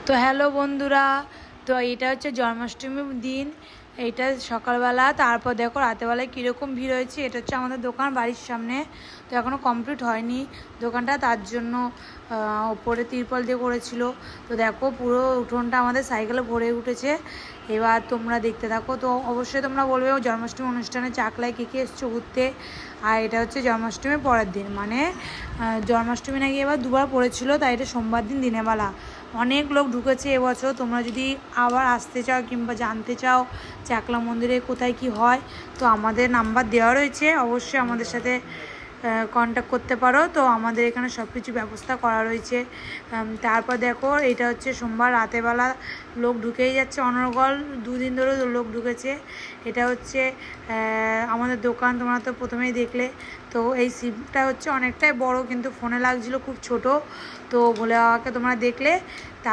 তো হ্যালো বন্ধুরা, তো এটা হচ্ছে জন্মাষ্টমীর দিন। এইটা সকালবেলা, তারপর দেখো রাতেবেলায় কীরকম ভিড় হয়েছে। এটা হচ্ছে আমাদের দোকান বাড়ির সামনে, তো এখনও কমপ্লিট হয়নি দোকানটা, তার জন্য ওপরে তিরপল দিয়ে করেছিল। তো দেখো পুরো উঠোনটা আমাদের সাইকেলে ভরে উঠেছে। এবার তোমরা দেখতে থাকো। তো অবশ্যই তোমরা বলবে জন্মাষ্টমী অনুষ্ঠানে চাকলায় কে কে এসছো ঘুরতে। আর এটা হচ্ছে জন্মাষ্টমীর পরের দিন, মানে জন্মাষ্টমী নাকি এবার দুবার পড়েছিল, তাই এটা সোমবার দিন দিনের বেলা। অনেক লোক ঢুকেছে এবছর। তোমরা যদি আবার আসতে চাও কিংবা জানতে চাও চাকলা মন্দিরে কোথায় কি হয়, তো আমাদের নাম্বার দেওয়া রয়েছে, অবশ্যই আমাদের সাথে কন্ট্যাক্ট করতে পারো। তো আমাদের এখানে সব কিছু ব্যবস্থা করা রয়েছে। তারপর দেখো এটা হচ্ছে সোমবার রাতেবেলা লোক ঢুকেই যাচ্ছে অনর্গল, দুদিন ধরে লোক ঢুকেছে। এটা হচ্ছে আমাদের দোকান, তোমরা তো প্রথমেই দেখলে। তো এই শিবটা হচ্ছে অনেকটাই বড়, কিন্তু ফোনে লাগছিল খুব ছোট। তো ভোলে বাবাকে তোমরা দেখলে।